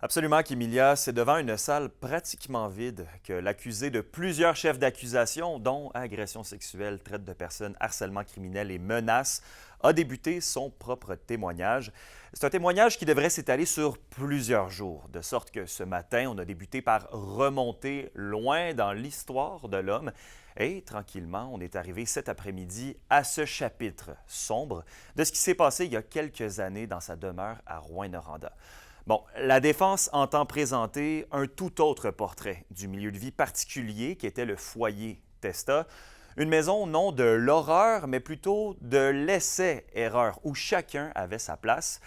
Absolument qu'Emilia, c'est devant une salle pratiquement vide que l'accusé de plusieurs chefs d'accusation, dont agression sexuelle, traite de personnes, harcèlement criminel et menaces, a débuté son propre témoignage. C'est un témoignage qui devrait s'étaler sur plusieurs jours, de sorte que ce matin, on a débuté par remonter loin dans l'histoire de l'homme et tranquillement, on est arrivé cet après-midi à ce chapitre sombre de ce qui s'est passé il y a quelques années dans sa demeure à Rouyn-Noranda. Bon, la défense entend présenter un tout autre portrait du milieu de vie particulier qui était le foyer Testa. Une maison non de l'horreur, mais plutôt de l'essai-erreur, où chacun avait sa place.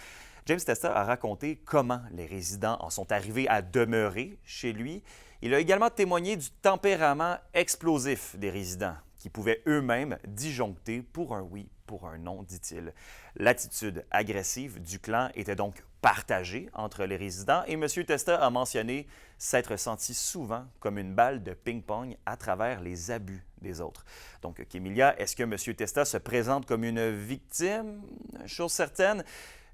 James Testa a raconté comment les résidents en sont arrivés à demeurer chez lui. Il a également témoigné du tempérament explosif des résidents, qui pouvaient eux-mêmes disjoncter pour un oui, pour un non, dit-il. L'attitude agressive du clan était donc partagée entre les résidents et M. Testa a mentionné s'être senti souvent comme une balle de ping-pong à travers les abus des autres. Donc, Kémilia, est-ce que M. Testa se présente comme une victime? Chose certaine,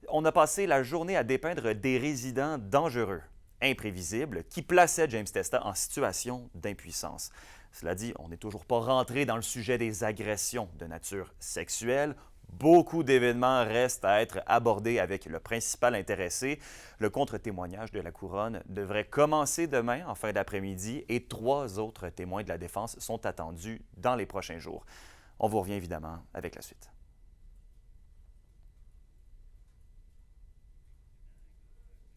on a passé la journée à dépeindre des résidents dangereux, imprévisibles, qui plaçaient James Testa en situation d'impuissance. Cela dit, on n'est toujours pas rentré dans le sujet des agressions de nature sexuelle. Beaucoup d'événements restent à être abordés avec le principal intéressé. Le contre-témoignage de la couronne devrait commencer demain en fin d'après-midi et 3 autres témoins de la défense sont attendus dans les prochains jours. On vous revient évidemment avec la suite.